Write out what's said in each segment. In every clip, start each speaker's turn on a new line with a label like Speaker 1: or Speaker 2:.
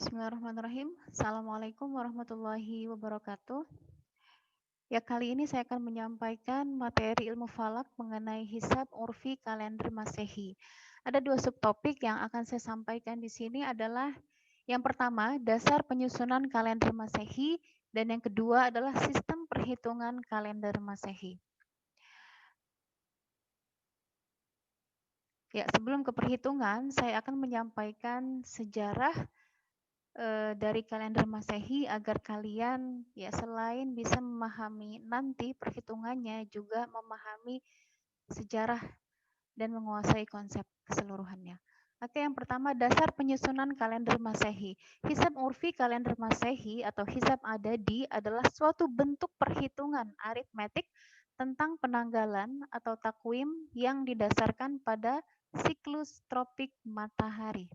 Speaker 1: Bismillahirrahmanirrahim. Assalamualaikum warahmatullahi wabarakatuh. Ya, kali ini saya akan menyampaikan materi ilmu falak mengenai hisab urfi kalender Masehi. Ada dua subtopik yang akan saya sampaikan di sini adalah yang pertama, dasar penyusunan kalender Masehi, dan yang kedua adalah sistem perhitungan kalender Masehi. Ya, sebelum ke perhitungan, saya akan menyampaikan sejarah dari kalender Masehi agar kalian ya selain bisa memahami nanti perhitungannya juga memahami sejarah dan menguasai konsep keseluruhannya. Oke, yang pertama dasar penyusunan kalender Masehi. Hisab urfi kalender Masehi atau hisab adadi adalah suatu bentuk perhitungan aritmetik tentang penanggalan atau takwim yang didasarkan pada siklus tropik matahari.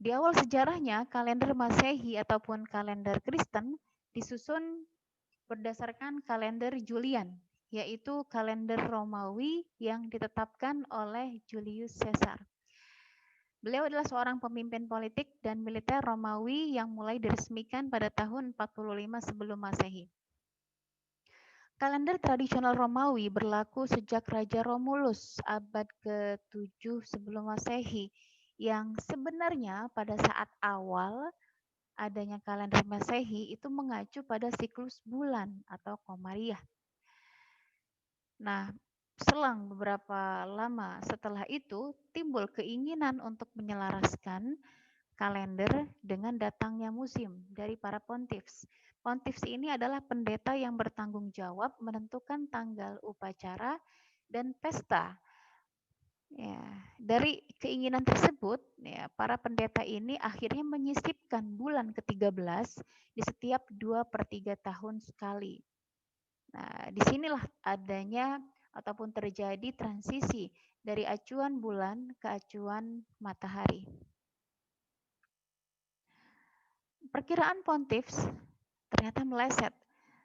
Speaker 1: Di awal sejarahnya, kalender Masehi ataupun kalender Kristen disusun berdasarkan kalender Julian, yaitu kalender Romawi yang ditetapkan oleh Julius Caesar. Beliau adalah seorang pemimpin politik dan militer Romawi yang mulai diresmikan pada tahun 45 sebelum Masehi. Kalender tradisional Romawi berlaku sejak Raja Romulus abad ke-7 sebelum Masehi, yang sebenarnya pada saat awal adanya kalender Masehi itu mengacu pada siklus bulan atau Komariah. Nah, selang beberapa lama setelah itu timbul keinginan untuk menyelaraskan kalender dengan datangnya musim dari para pontiffs. Pontiffs ini adalah pendeta yang bertanggung jawab menentukan tanggal upacara dan pesta. Ya, dari keinginan tersebut, ya, para pendeta ini akhirnya menyisipkan bulan ke-13 di setiap 2/3 tahun sekali. Nah, disinilah adanya ataupun terjadi transisi dari acuan bulan ke acuan matahari. Perkiraan pontiffs ternyata meleset,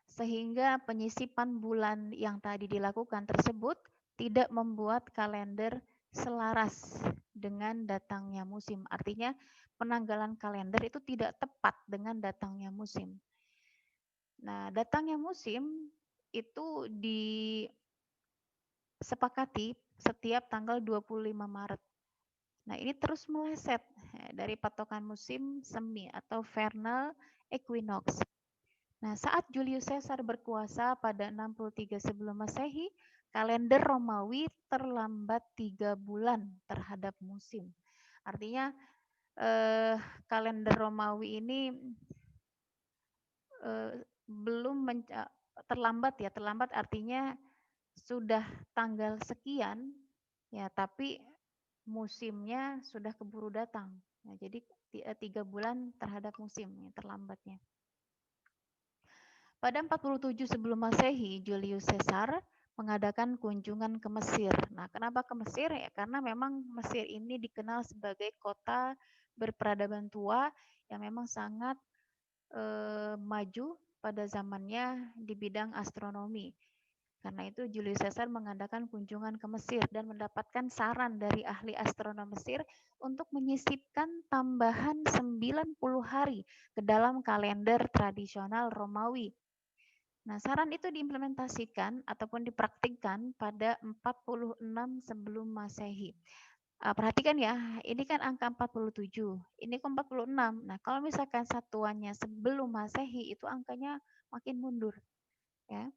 Speaker 1: sehingga penyisipan bulan yang tadi dilakukan tersebut tidak membuat kalender selaras dengan datangnya musim. Artinya penanggalan kalender itu tidak tepat dengan datangnya musim. Nah, datangnya musim itu disepakati setiap tanggal 25 Maret. Nah, ini terus meleset dari patokan musim semi atau vernal equinox. Nah, saat Julius Caesar berkuasa pada 63 sebelum Masehi, kalender Romawi terlambat 3 bulan terhadap musim. Artinya kalender Romawi ini belum terlambat artinya sudah tanggal sekian ya, tapi musimnya sudah keburu datang. Nah, jadi 3 bulan terhadap musim ya, terlambatnya. Pada 47 sebelum Masehi, Julius Caesar mengadakan kunjungan ke Mesir. Nah, kenapa ke Mesir? Ya, karena memang Mesir ini dikenal sebagai kota berperadaban tua yang memang sangat maju pada zamannya di bidang astronomi. Karena itu Julius Caesar mengadakan kunjungan ke Mesir dan mendapatkan saran dari ahli astronom Mesir untuk menyisipkan tambahan 90 hari ke dalam kalender tradisional Romawi. Nah, saran itu diimplementasikan ataupun dipraktikkan pada 46 sebelum Masehi. Perhatikan ya, ini kan angka 47, ini ke 46. Nah, kalau misalkan satuannya sebelum Masehi itu angkanya makin mundur, ya.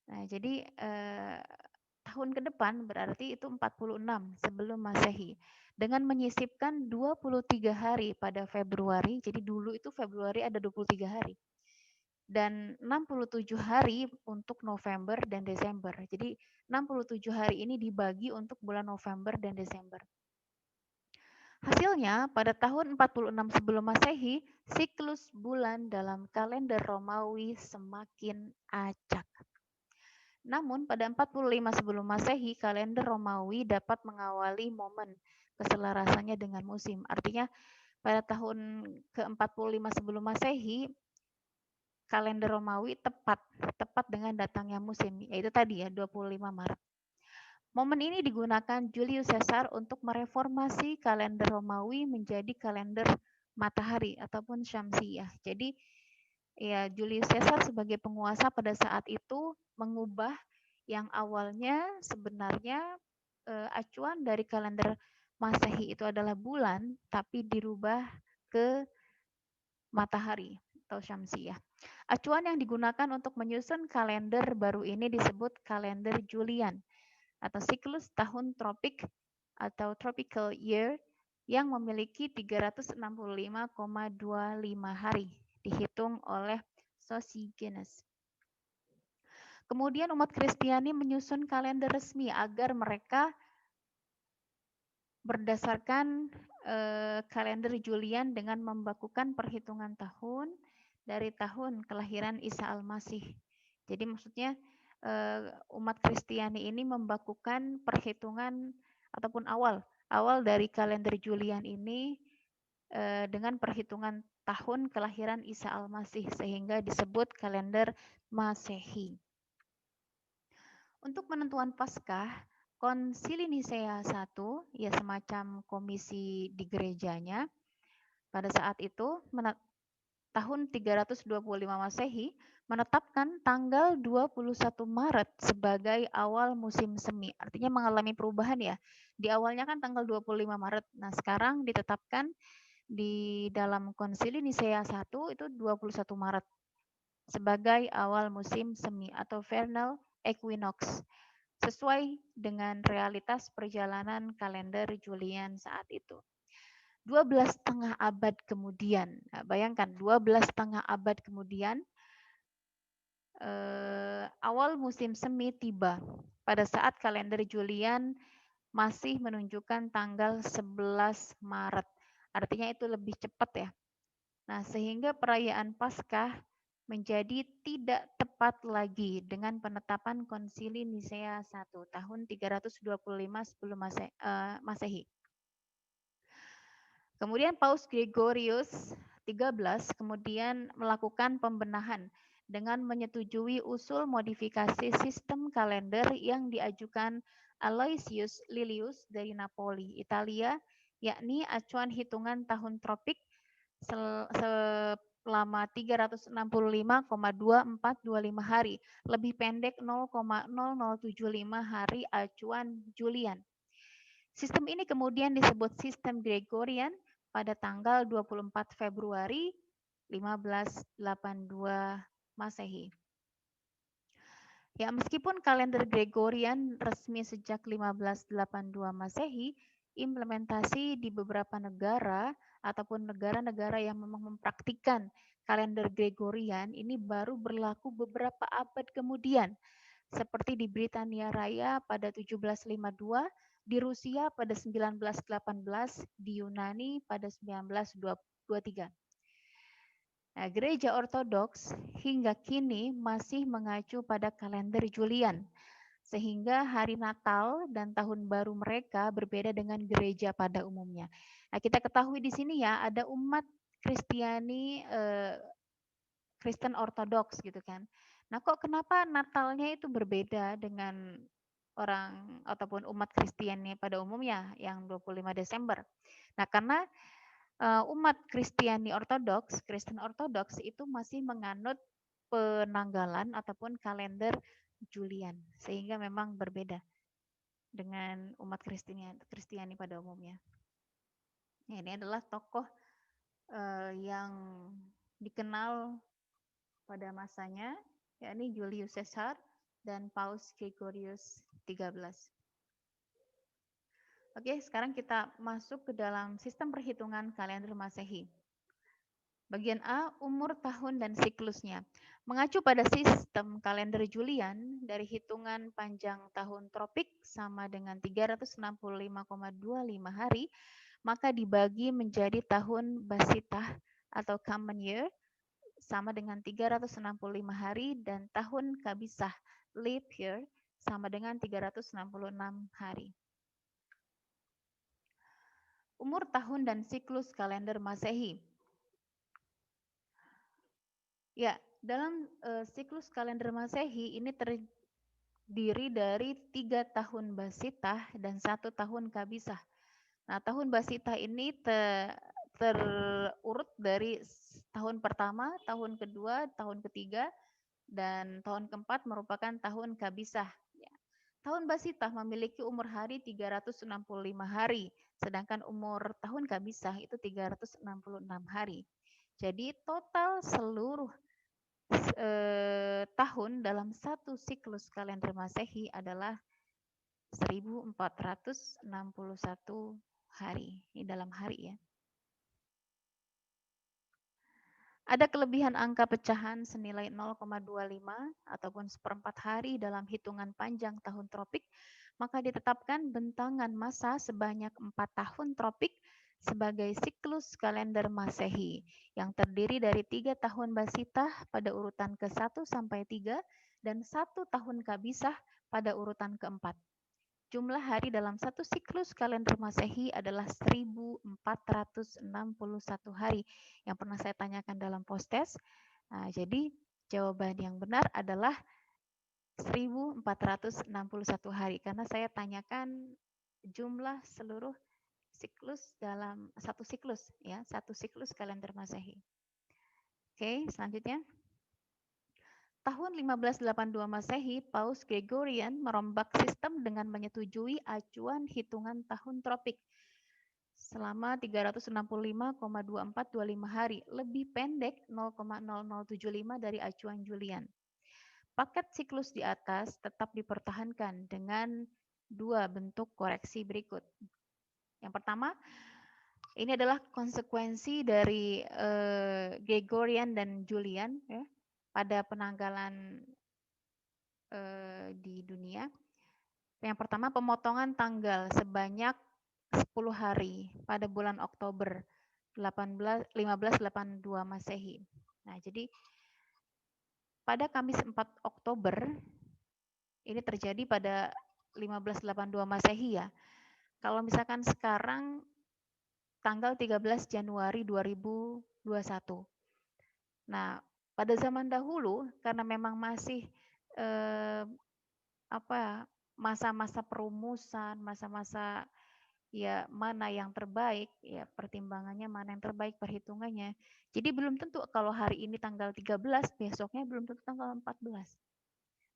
Speaker 1: Nah, jadi tahun ke depan berarti itu 46 sebelum Masehi. Dengan menyisipkan 23 hari pada Februari, jadi dulu itu Februari ada 23 hari. Dan 67 hari untuk November dan Desember. Jadi 67 hari ini dibagi untuk bulan November dan Desember. Hasilnya, pada tahun 46 sebelum Masehi, siklus bulan dalam kalender Romawi semakin acak. Namun, pada 45 sebelum Masehi, kalender Romawi dapat mengawali momen keselarasannya dengan musim. Artinya, pada tahun ke-45 sebelum Masehi, kalender Romawi tepat dengan datangnya musim, yaitu tadi ya 25 Maret. Momen ini digunakan Julius Caesar untuk mereformasi kalender Romawi menjadi kalender matahari ataupun Syamsiyah. Jadi ya Julius Caesar sebagai penguasa pada saat itu mengubah yang awalnya sebenarnya acuan dari kalender Masehi itu adalah bulan, tapi dirubah ke matahari atau Syamsiyah. Acuan yang digunakan untuk menyusun kalender baru ini disebut kalender Julian atau siklus tahun tropik atau tropical year yang memiliki 365,25 hari dihitung oleh Sosigenes. Kemudian umat Kristiani menyusun kalender resmi agar mereka berdasarkan kalender Julian dengan membakukan perhitungan tahun dari tahun kelahiran Isa Al-Masih. Jadi maksudnya umat Kristiani ini membakukan perhitungan ataupun awal dari kalender Julian ini dengan perhitungan tahun kelahiran Isa Al-Masih sehingga disebut kalender Masehi. Untuk penentuan Paskah, Konsili Nisea I, ya semacam komisi di gerejanya, pada saat itu tahun 325 Masehi menetapkan tanggal 21 Maret sebagai awal musim semi. Artinya mengalami perubahan ya. Di awalnya kan tanggal 25 Maret. Nah, sekarang ditetapkan di dalam Konsili Nisea I itu 21 Maret sebagai awal musim semi atau vernal equinox sesuai dengan realitas perjalanan kalender Julian saat itu. 12,5 abad kemudian, nah, bayangkan 12,5 abad kemudian, awal musim semi tiba pada saat kalender Julian masih menunjukkan tanggal 11 Maret. Artinya itu lebih cepat ya. Nah, sehingga perayaan Paskah menjadi tidak tepat lagi dengan penetapan Konsili Nisea I tahun 325 sebelum Masehi. Kemudian Paus Gregorius XIII kemudian melakukan pembenahan dengan menyetujui usul modifikasi sistem kalender yang diajukan Aloysius Lilius dari Napoli, Italia, yakni acuan hitungan tahun tropik selama 365,2425 hari, lebih pendek 0,0075 hari acuan Julian. Sistem ini kemudian disebut sistem Gregorian pada tanggal 24 Februari 1582 Masehi. Ya, meskipun kalender Gregorian resmi sejak 1582 Masehi, implementasi di beberapa negara ataupun negara-negara yang memang mempraktikkan kalender Gregorian ini baru berlaku beberapa abad kemudian, seperti di Britania Raya pada 1752, di Rusia pada 1918, di Yunani pada 1923. Nah, gereja Ortodoks hingga kini masih mengacu pada kalender Julian, sehingga hari Natal dan Tahun Baru mereka berbeda dengan gereja pada umumnya. Nah, kita ketahui di sini ya, ada umat Kristiani, Kristen Ortodoks gitu kan. Nah, kok kenapa Natalnya itu berbeda dengan orang ataupun umat Kristiani pada umumnya yang 25 Desember? Nah, karena umat Kristiani Ortodoks, Kristen Ortodoks itu masih menganut penanggalan ataupun kalender Julian, sehingga memang berbeda dengan umat Kristiani pada umumnya. Nah, ini adalah tokoh yang dikenal pada masanya, yakni Julius Caesar dan Paus Gregorius XIII. Oke, sekarang kita masuk ke dalam sistem perhitungan kalender Masehi. Bagian A, umur tahun dan siklusnya. Mengacu pada sistem kalender Julian, dari hitungan panjang tahun tropik sama dengan 365,25 hari, maka dibagi menjadi tahun Basitah atau Common Year, sama dengan 365 hari, dan tahun Kabisah, Leap Year, sama dengan 366 hari. Umur tahun dan siklus kalender Masehi. Ya, dalam siklus kalender Masehi ini terdiri dari 3 tahun Basitah dan 1 tahun Kabisah. Nah, tahun Basitah ini terurut dari tahun pertama, tahun kedua, tahun ketiga, dan tahun keempat merupakan tahun Kabisah. Ya. Tahun Basitah memiliki umur hari 365 hari, sedangkan umur tahun Kabisah itu 366 hari. Jadi total seluruh tahun dalam satu siklus kalender Masehi adalah 1461 hari. Ini dalam hari ya. Ada kelebihan angka pecahan senilai 0,25 ataupun seperempat hari dalam hitungan panjang tahun tropik, maka ditetapkan bentangan masa sebanyak 4 tahun tropik sebagai siklus kalender Masehi yang terdiri dari 3 tahun Basitah pada urutan ke-1 sampai 3 dan 1 tahun Kabisah pada urutan ke-4. Jumlah hari dalam satu siklus kalender Masehi adalah 1461 hari yang pernah saya tanyakan dalam post-test. Nah, jadi jawaban yang benar adalah 1461 hari karena saya tanyakan jumlah seluruh siklus dalam satu siklus ya, satu siklus kalender Masehi. Oke, selanjutnya. Tahun 1582 Masehi, Paus Gregorian merombak sistem dengan menyetujui acuan hitungan tahun tropik selama 365,2425 hari, lebih pendek 0,0075 dari acuan Julian. Paket siklus di atas tetap dipertahankan dengan dua bentuk koreksi berikut. Yang pertama, ini adalah konsekuensi dari Gregorian dan Julian ya, pada penanggalan di dunia. Yang pertama, pemotongan tanggal sebanyak 10 hari pada bulan Oktober 1582 Masehi. Nah, jadi pada Kamis 4 Oktober ini terjadi pada 1582 Masehi ya. Kalau misalkan sekarang tanggal 13 Januari 2021. Nah, pada zaman dahulu karena memang masih masa-masa perumusan, masa-masa ya mana yang terbaik, ya pertimbangannya mana yang terbaik, perhitungannya. Jadi belum tentu kalau hari ini tanggal 13, besoknya belum tentu tanggal 14.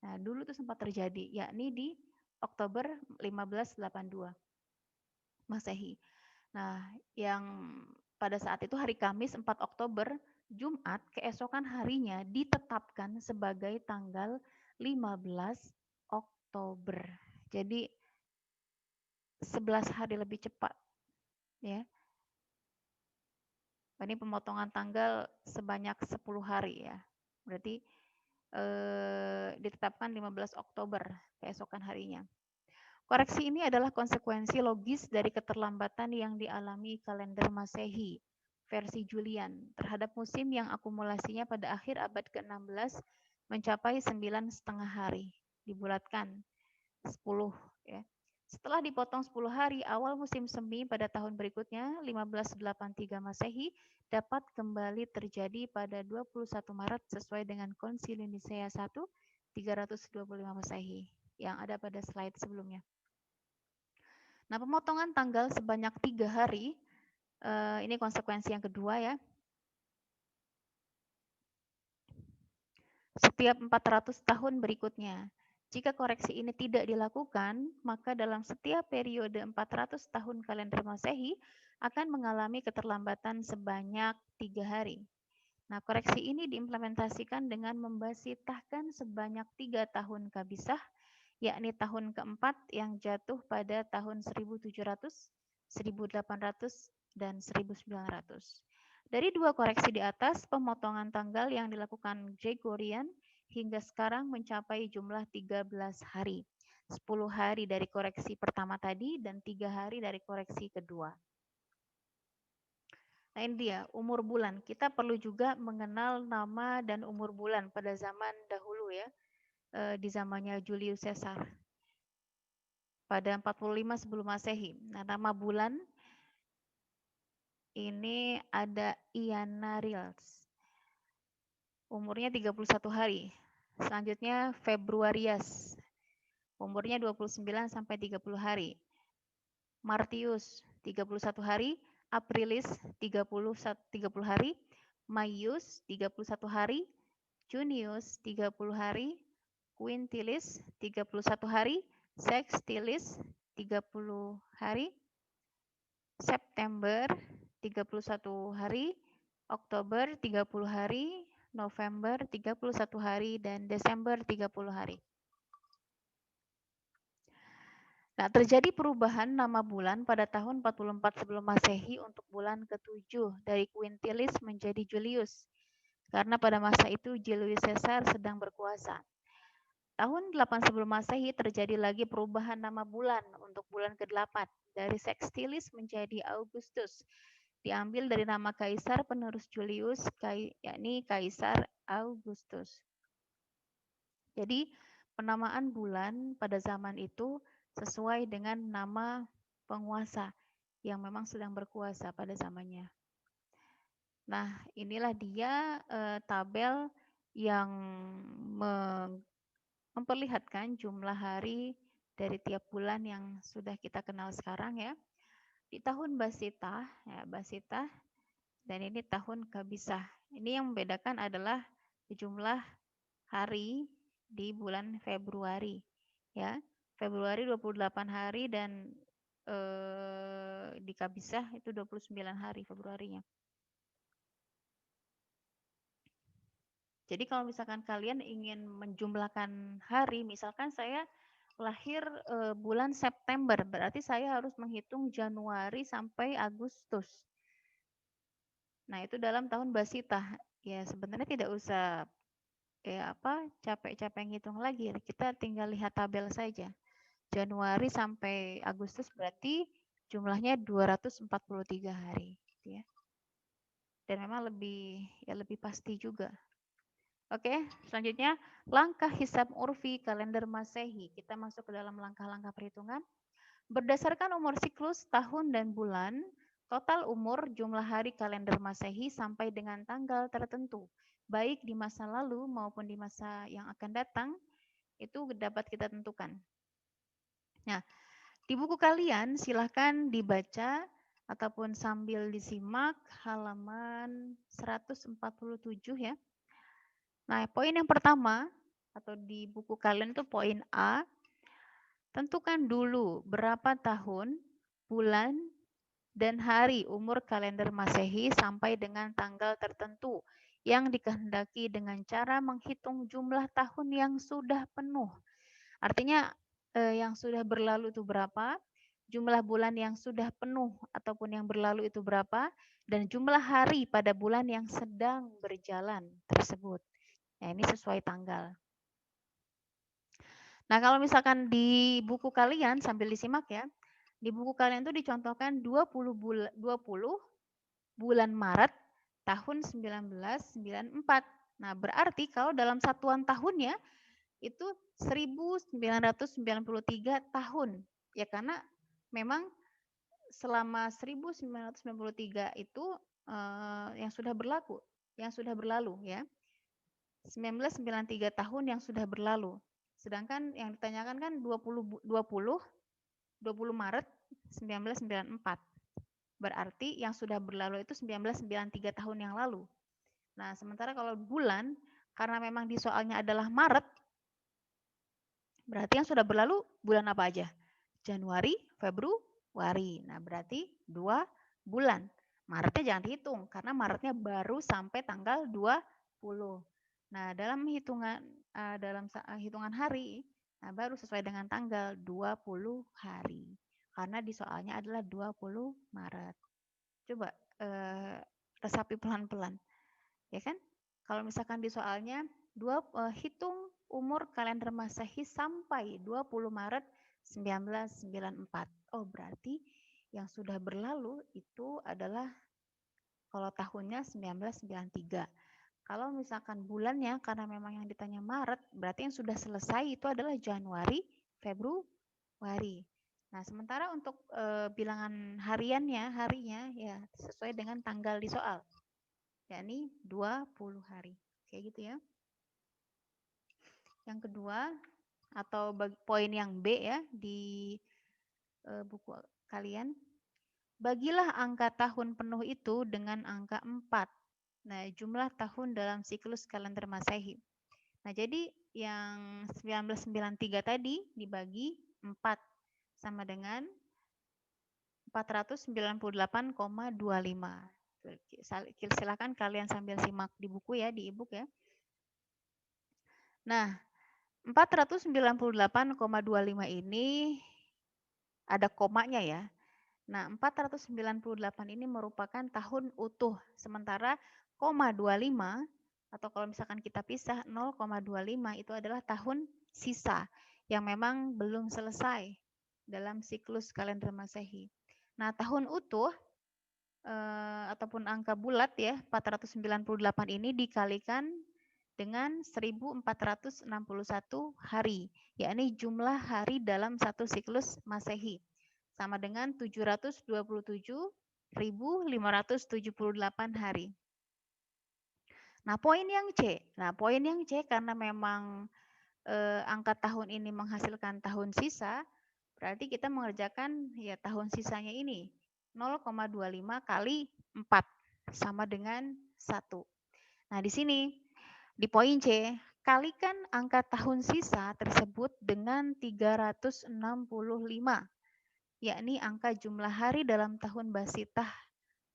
Speaker 1: Nah, dulu itu sempat terjadi, yakni di Oktober 1582 Masehi. Nah, yang pada saat itu hari Kamis 4 Oktober, Jumat, keesokan harinya ditetapkan sebagai tanggal 15 Oktober. Jadi 11 hari lebih cepat ya. Ini pemotongan tanggal sebanyak 10 hari ya. Berarti ditetapkan 15 Oktober keesokan harinya. Koreksi ini adalah konsekuensi logis dari keterlambatan yang dialami kalender Masehi versi Julian terhadap musim yang akumulasinya pada akhir abad ke-16 mencapai 9,5 hari, dibulatkan 10 ya. Setelah dipotong 10 hari, awal musim semi pada tahun berikutnya 1583 Masehi dapat kembali terjadi pada 21 Maret sesuai dengan Konsili Nisea 1 325 Masehi yang ada pada slide sebelumnya. Nah, pemotongan tanggal sebanyak 3 hari, ini konsekuensi yang kedua ya. Setiap 400 tahun berikutnya. Jika koreksi ini tidak dilakukan, maka dalam setiap periode 400 tahun kalender Masehi akan mengalami keterlambatan sebanyak 3 hari. Nah, koreksi ini diimplementasikan dengan membasitahkan sebanyak 3 tahun Kabisah, yakni tahun keempat yang jatuh pada tahun 1700, 1800, dan 1900. Dari dua koreksi di atas, pemotongan tanggal yang dilakukan Gregorian hingga sekarang mencapai jumlah 13 hari. 10 hari dari koreksi pertama tadi dan 3 hari dari koreksi kedua. Nah, ini dia umur bulan. Kita perlu juga mengenal nama dan umur bulan pada zaman dahulu ya, di zamannya Julius Caesar. Pada 45 sebelum Masehi. Nah, nama bulan ini ada Ianarials. Umurnya 31 hari. Selanjutnya Februarius. Umurnya 29 sampai 30 hari. Martius 31 hari. Aprilis 30 hari, Maius 31 hari, Junius 30 hari, Quintilis 31 hari, Sextilis 30 hari, September 31 hari, Oktober 30 hari, November 31 hari, dan Desember 30 hari. Nah, terjadi perubahan nama bulan pada tahun 44 sebelum Masehi untuk bulan ke-7 dari Quintilis menjadi Julius. Karena pada masa itu Julius Caesar sedang berkuasa. Tahun 8 sebelum Masehi terjadi lagi perubahan nama bulan untuk bulan ke-8 dari Sextilis menjadi Augustus. Diambil dari nama kaisar penerus Julius, yakni Kaisar Augustus. Jadi, penamaan bulan pada zaman itu sesuai dengan nama penguasa yang memang sedang berkuasa pada zamannya. Nah, inilah dia tabel yang memperlihatkan jumlah hari dari tiap bulan yang sudah kita kenal sekarang ya. Di tahun Basita, ya Basita, dan ini tahun Kabisah. Ini yang membedakan adalah jumlah hari di bulan Februari, ya. Februari 28 hari dan di Kabisah itu 29 hari Februarinya. Jadi kalau misalkan kalian ingin menjumlahkan hari, misalkan saya lahir bulan September, berarti saya harus menghitung Januari sampai Agustus. Nah, itu dalam tahun Basita. Ya, sebenarnya tidak usah capek-capek ngitung lagi. Kita tinggal lihat tabel saja. Januari sampai Agustus berarti jumlahnya 243 hari, gitu ya. Dan memang lebih pasti juga. Oke, selanjutnya langkah hisab urfi kalender Masehi. Kita masuk ke dalam langkah-langkah perhitungan. Berdasarkan umur siklus tahun dan bulan, total umur jumlah hari kalender Masehi sampai dengan tanggal tertentu, baik di masa lalu maupun di masa yang akan datang, itu dapat kita tentukan. Nah, di buku kalian silahkan dibaca ataupun sambil disimak halaman 147 ya. Nah, poin yang pertama atau di buku kalian itu poin A, tentukan dulu berapa tahun, bulan, dan hari umur kalender Masehi sampai dengan tanggal tertentu yang dikehendaki dengan cara menghitung jumlah tahun yang sudah penuh. Artinya yang sudah berlalu itu berapa, jumlah bulan yang sudah penuh ataupun yang berlalu itu berapa, dan jumlah hari pada bulan yang sedang berjalan tersebut. Nah, ini sesuai tanggal. Nah, kalau misalkan di buku kalian sambil disimak ya, di buku kalian itu dicontohkan 20 bulan Maret tahun 1994. Nah, berarti kalau dalam satuan tahunnya itu 1993 tahun. Ya karena memang selama 1993 itu yang sudah berlalu ya. 1993 tahun yang sudah berlalu. Sedangkan yang ditanyakan kan 20 Maret 1994. Berarti yang sudah berlalu itu 1993 tahun yang lalu. Nah, sementara kalau bulan, karena memang di soalnya adalah Maret, berarti yang sudah berlalu bulan apa aja? Januari, Februari. Nah, berarti 2 bulan. Maretnya jangan dihitung, karena Maretnya baru sampai tanggal 20. Nah, dalam hitungan hari, nah baru sesuai dengan tanggal 20 hari. Karena di soalnya adalah 20 Maret. Coba resapi pelan-pelan. Ya kan? Kalau misalkan di soalnya hitung umur kalender Masehi sampai 20 Maret 1994. Oh, berarti yang sudah berlalu itu adalah kalau tahunnya 1993. Kalau misalkan bulannya karena memang yang ditanya Maret, berarti yang sudah selesai itu adalah Januari, Februari. Nah, sementara untuk bilangan harinya ya sesuai dengan tanggal di soal, yakni 20 hari. Kayak gitu ya. Yang kedua, atau poin yang B ya di buku kalian, bagilah angka tahun penuh itu dengan angka 4. Nah, jumlah tahun dalam siklus kalender Masehi. Nah, jadi yang 1993 tadi dibagi 4 sama dengan 498,25. Silakan kalian sambil simak di buku ya, di e-book ya. Nah, 498,25 ini ada komanya ya. Nah, 498 ini merupakan tahun utuh. Sementara 0,25 atau kalau misalkan kita pisah 0,25 itu adalah tahun sisa yang memang belum selesai dalam siklus kalender Masehi. Nah, tahun utuh ataupun angka bulat ya, 498 ini dikalikan dengan 1461 hari, yakni jumlah hari dalam satu siklus Masehi, sama dengan 727.578 hari. Nah, poin yang C. Nah, poin yang C karena memang angka tahun ini menghasilkan tahun sisa, berarti kita mengerjakan ya tahun sisanya ini 0,25 kali 4 sama dengan 1. Nah, di sini di poin C, kalikan angka tahun sisa tersebut dengan 365, yakni angka jumlah hari dalam tahun Basitah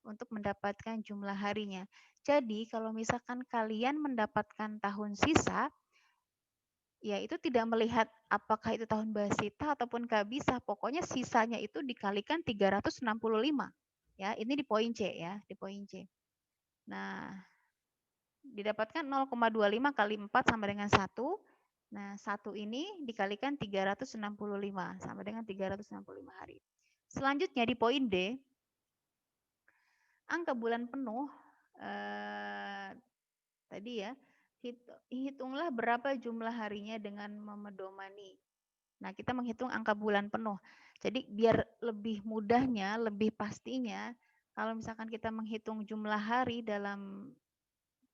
Speaker 1: untuk mendapatkan jumlah harinya. Jadi, kalau misalkan kalian mendapatkan tahun sisa, ya itu tidak melihat apakah itu tahun Basita ataupun Kabisah, pokoknya sisanya itu dikalikan 365. Ya, ini di poin C ya, di poin C. Nah, didapatkan 0,25 kali 4 sama dengan 1. Nah, 1 ini dikalikan 365 sama dengan 365 hari. Selanjutnya di poin D, angka bulan penuh tadi ya, hitunglah berapa jumlah harinya dengan memedomani. Nah, kita menghitung angka bulan penuh. Jadi biar lebih mudahnya, lebih pastinya, kalau misalkan kita menghitung jumlah hari dalam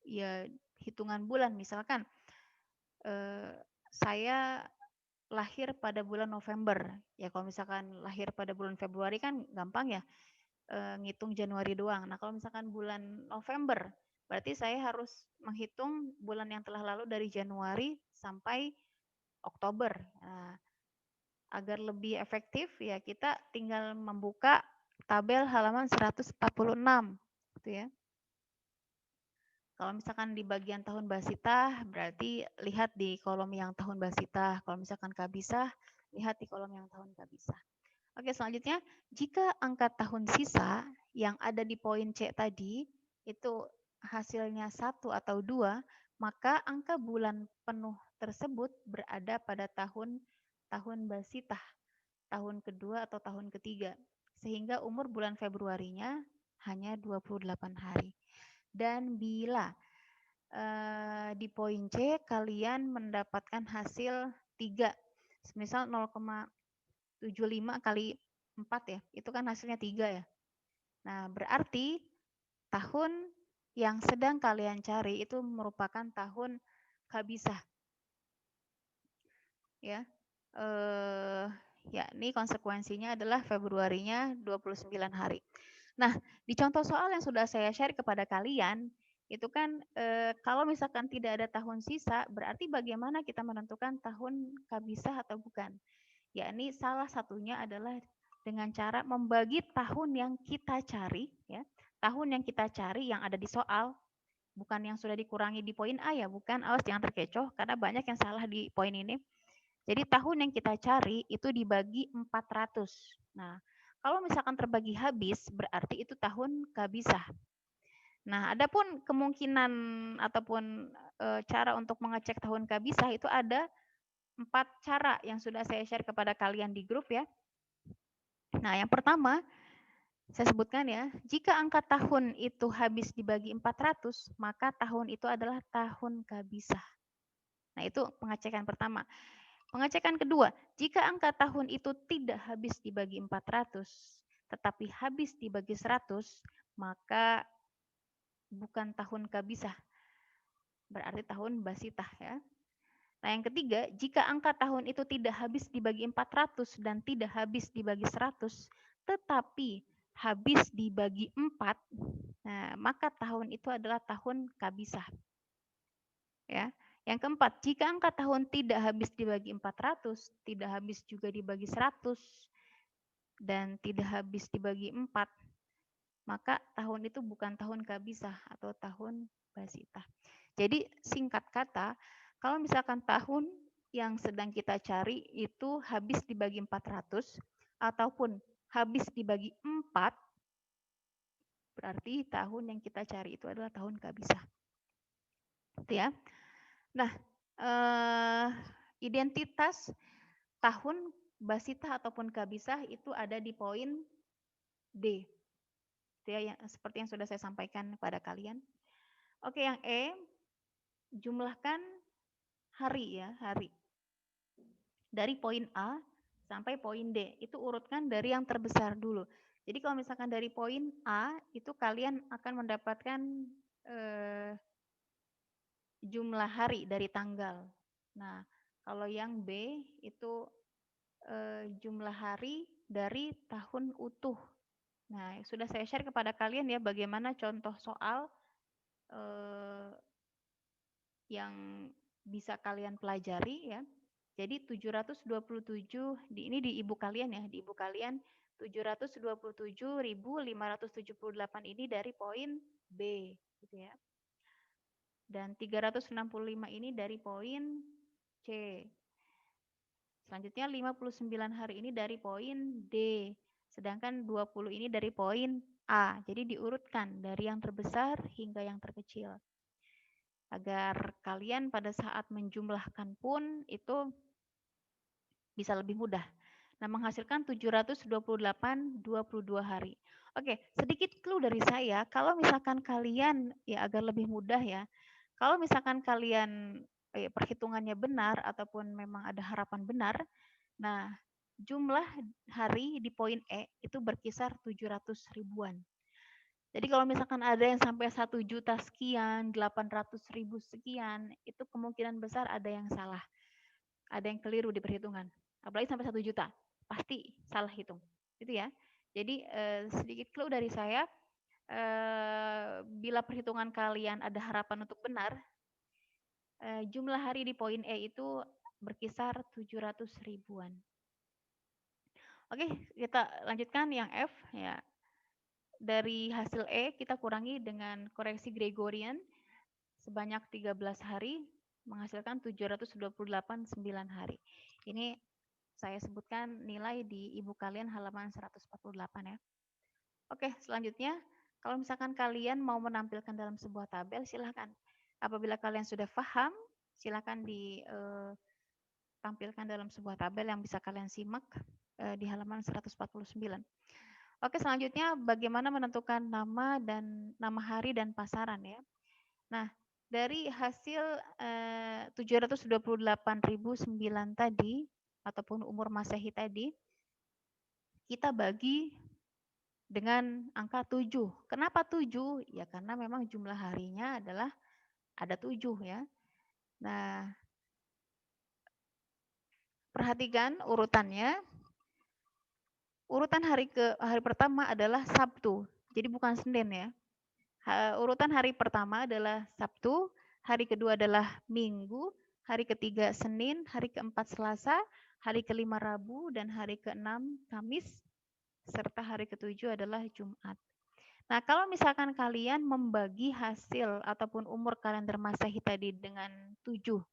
Speaker 1: ya hitungan bulan, misalkan saya lahir pada bulan November. Ya kalau misalkan lahir pada bulan Februari kan gampang ya, ngitung Januari doang. Nah, kalau misalkan bulan November, berarti saya harus menghitung bulan yang telah lalu dari Januari sampai Oktober. Nah, agar lebih efektif ya kita tinggal membuka tabel halaman 146 gitu ya. Kalau misalkan di bagian tahun Basitah berarti lihat di kolom yang tahun Basitah. Kalau misalkan Kabisah lihat di kolom yang tahun Kabisah. Oke, selanjutnya jika angka tahun sisa yang ada di poin C tadi itu hasilnya 1 atau 2, maka angka bulan penuh tersebut berada pada tahun Basitah, tahun kedua atau tahun ketiga. Sehingga umur bulan Februarinya hanya 28 hari. Dan bila di poin C kalian mendapatkan hasil 3, misal 0,75 kali 4 ya, itu kan hasilnya 3 ya. Nah, berarti tahun yang sedang kalian cari itu merupakan tahun Kabisah. Ya. Yakni konsekuensinya adalah Februarinya 29 hari. Nah, di contoh soal yang sudah saya share kepada kalian, itu kan kalau misalkan tidak ada tahun sisa, berarti bagaimana kita menentukan tahun Kabisah atau bukan? Yakni salah satunya adalah dengan cara membagi tahun yang kita cari, ya, tahun yang kita cari yang ada di soal, bukan yang sudah dikurangi di poin A ya, bukan, awas jangan terkecoh, karena banyak yang salah di poin ini. Jadi tahun yang kita cari itu dibagi 400. Nah, kalau misalkan terbagi habis, berarti itu tahun Kabisah. Nah, adapun kemungkinan ataupun cara untuk mengecek tahun Kabisah itu ada 4 cara yang sudah saya share kepada kalian di grup ya. Nah, yang pertama, saya sebutkan ya, jika angka tahun itu habis dibagi 400, maka tahun itu adalah tahun Kabisah. Nah, itu pengecekan pertama. Pengecekan kedua, jika angka tahun itu tidak habis dibagi 400, tetapi habis dibagi 100, maka bukan tahun Kabisah, berarti tahun Basitah ya. Nah, yang ketiga, jika angka tahun itu tidak habis dibagi 400 dan tidak habis dibagi 100, tetapi habis dibagi 4, nah, maka tahun itu adalah tahun kabisah. Ya. Yang keempat, jika angka tahun tidak habis dibagi 400, tidak habis juga dibagi 100, dan tidak habis dibagi 4, maka tahun itu bukan tahun kabisah atau tahun basitah. Jadi singkat kata, kalau misalkan tahun yang sedang kita cari itu habis dibagi 400 ataupun habis dibagi 4, berarti tahun yang kita cari itu adalah tahun kabisah. Gitu ya. Nah, identitas tahun basitah ataupun kabisah itu ada di poin D. Itu ya, yang, seperti yang sudah saya sampaikan kepada kalian. Oke, yang E, jumlahkan hari ya, hari. Dari poin A sampai poin D, itu urutkan dari yang terbesar dulu. Jadi kalau misalkan dari poin A, itu kalian akan mendapatkan jumlah hari dari tanggal. Nah, kalau yang B itu jumlah hari dari tahun utuh. Nah, sudah saya share kepada kalian ya bagaimana contoh soal yang bisa kalian pelajari ya. Jadi 727 ini di ibu kalian ya, di ibu kalian 727.578 ini dari poin B gitu ya. Dan 365 ini dari poin C. Selanjutnya 59 hari ini dari poin D. Sedangkan 20 ini dari poin A. Jadi diurutkan dari yang terbesar hingga yang terkecil. Agar kalian pada saat menjumlahkan pun itu bisa lebih mudah. Nah, menghasilkan 728 22 hari. Oke, sedikit clue dari saya, kalau misalkan kalian ya agar lebih mudah ya. Kalau misalkan kalian perhitungannya benar ataupun memang ada harapan benar, nah, jumlah hari di poin E itu berkisar 700 ribuan. Jadi kalau misalkan ada yang sampai 1 juta sekian, 800.000 sekian, itu kemungkinan besar ada yang salah. Ada yang keliru di perhitungan. Apalagi sampai 1 juta, pasti salah hitung. Gitu ya. Jadi sedikit clue dari saya, bila perhitungan kalian ada harapan untuk benar, jumlah hari di poin E itu berkisar 700 ribuan. Oke, kita lanjutkan yang F ya. Dari hasil E kita kurangi dengan koreksi Gregorian sebanyak 13 hari menghasilkan 728,9 hari. Ini saya sebutkan nilai di ibu kalian halaman 148 ya. Oke, selanjutnya kalau misalkan kalian mau menampilkan dalam sebuah tabel silahkan. Apabila kalian sudah paham, silahkan ditampilkan dalam sebuah tabel yang bisa kalian simak di halaman 149. Oke, selanjutnya bagaimana menentukan nama hari dan pasaran ya. Nah, dari hasil 728.009 tadi ataupun umur Masehi tadi, kita bagi dengan angka 7. Kenapa 7? Ya karena memang jumlah harinya adalah ada 7 ya. Nah, perhatikan urutannya. Urutan hari pertama adalah Sabtu. Jadi bukan Senin ya. Urutan hari pertama adalah Sabtu, hari kedua adalah Minggu, hari ketiga Senin, hari keempat Selasa, hari kelima Rabu, dan hari keenam Kamis, serta hari ketujuh adalah Jumat. Nah, kalau misalkan kalian membagi hasil ataupun umur kalender Masehi tadi dengan 7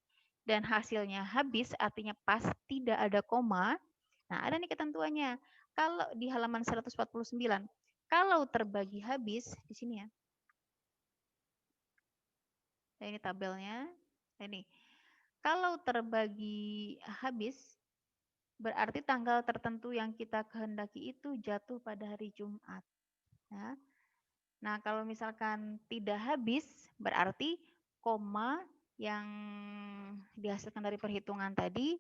Speaker 1: dan hasilnya habis, artinya pas, tidak ada koma, nah ada nih ketentuannya. Kalau di halaman 149, kalau terbagi habis, di sini ya, nah, ini tabelnya, nah, ini. Kalau terbagi habis, berarti tanggal tertentu yang kita kehendaki itu jatuh pada hari Jumat. Ya. Nah, kalau misalkan tidak habis, berarti koma yang dihasilkan dari perhitungan tadi,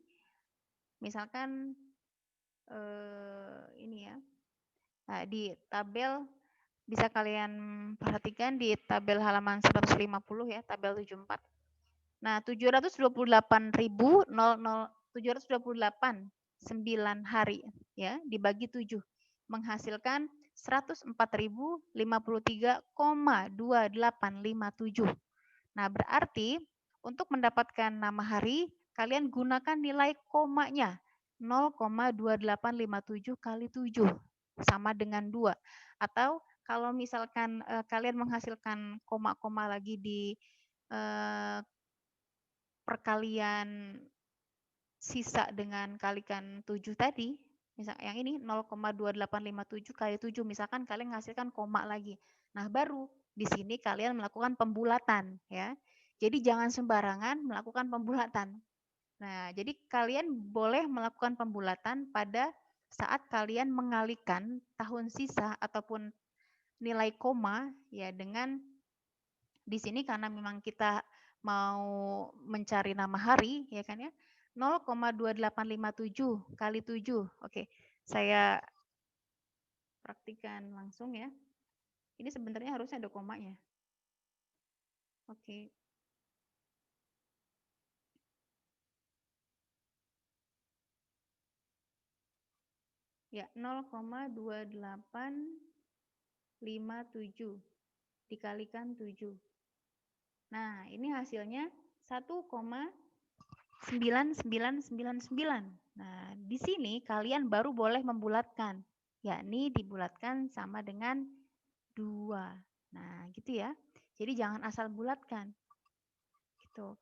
Speaker 1: misalkan ini ya, nah, di tabel bisa kalian perhatikan di tabel halaman 150 ya, tabel 74. Nah, 728.9 hari ya dibagi 7 menghasilkan 104.053,2857. Nah, berarti untuk mendapatkan nama hari, kalian gunakan nilai komanya 0,2857 kali 7 sama dengan 2. Atau kalau misalkan kalian menghasilkan koma-koma lagi di perkalian sisa dengan kalikan 7 tadi, misal yang ini 0,2857 kali 7, misalkan kalian menghasilkan koma lagi. Nah, baru di sini kalian melakukan pembulatan ya. Jadi jangan sembarangan melakukan pembulatan. Nah, jadi kalian boleh melakukan pembulatan pada saat kalian mengalihkan tahun sisa ataupun nilai koma ya dengan di sini karena memang kita mau mencari nama hari ya kan ya 0,2857 kali 7. Oke, saya praktikan langsung ya. Ini sebenarnya harusnya ada komanya. Oke. Ya, 0,2857 dikalikan 7. Nah, ini hasilnya 1,9999. Nah, di sini kalian baru boleh membulatkan, yakni dibulatkan sama dengan 2. Nah, gitu ya. Jadi jangan asal bulatkan. Gitu.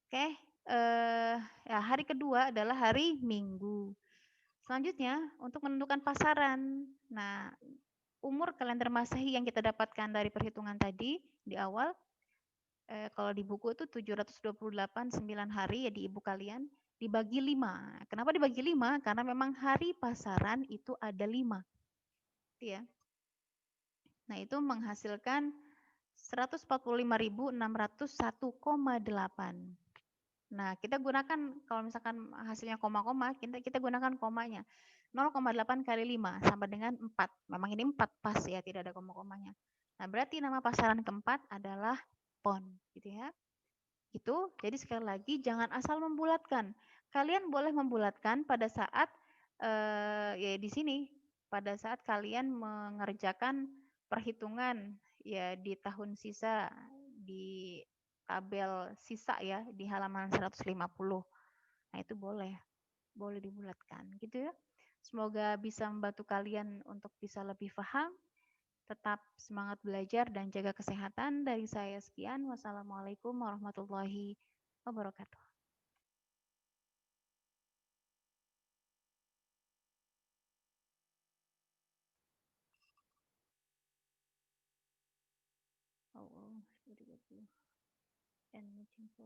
Speaker 1: Oke, ya hari kedua adalah hari Minggu. Selanjutnya, untuk menentukan pasaran. Nah, umur kalender Masehi yang kita dapatkan dari perhitungan tadi di awal, kalau di buku itu 728,9 hari ya di ibu kalian, dibagi 5. Kenapa dibagi 5? Karena memang hari pasaran itu ada 5. Ya. Nah, itu menghasilkan 145.601,8. Nah, kita gunakan kalau misalkan hasilnya koma-koma, kita gunakan komanya. 0,8 kali 5 sama dengan 4. Memang ini 4 pas ya, tidak ada koma-komanya. Nah, berarti nama pasaran keempat adalah pon, gitu ya. Itu, jadi sekali lagi jangan asal membulatkan. Kalian boleh membulatkan pada saat ya di sini pada saat kalian mengerjakan perhitungan ya di tahun sisa di tabel sisa ya di halaman 150. Nah, itu boleh dibulatkan gitu ya. Semoga bisa membantu kalian untuk bisa lebih paham. Tetap semangat belajar dan jaga kesehatan. Dari saya sekian. Wassalamualaikum warahmatullahi wabarakatuh. Oh, 2030. And meeting for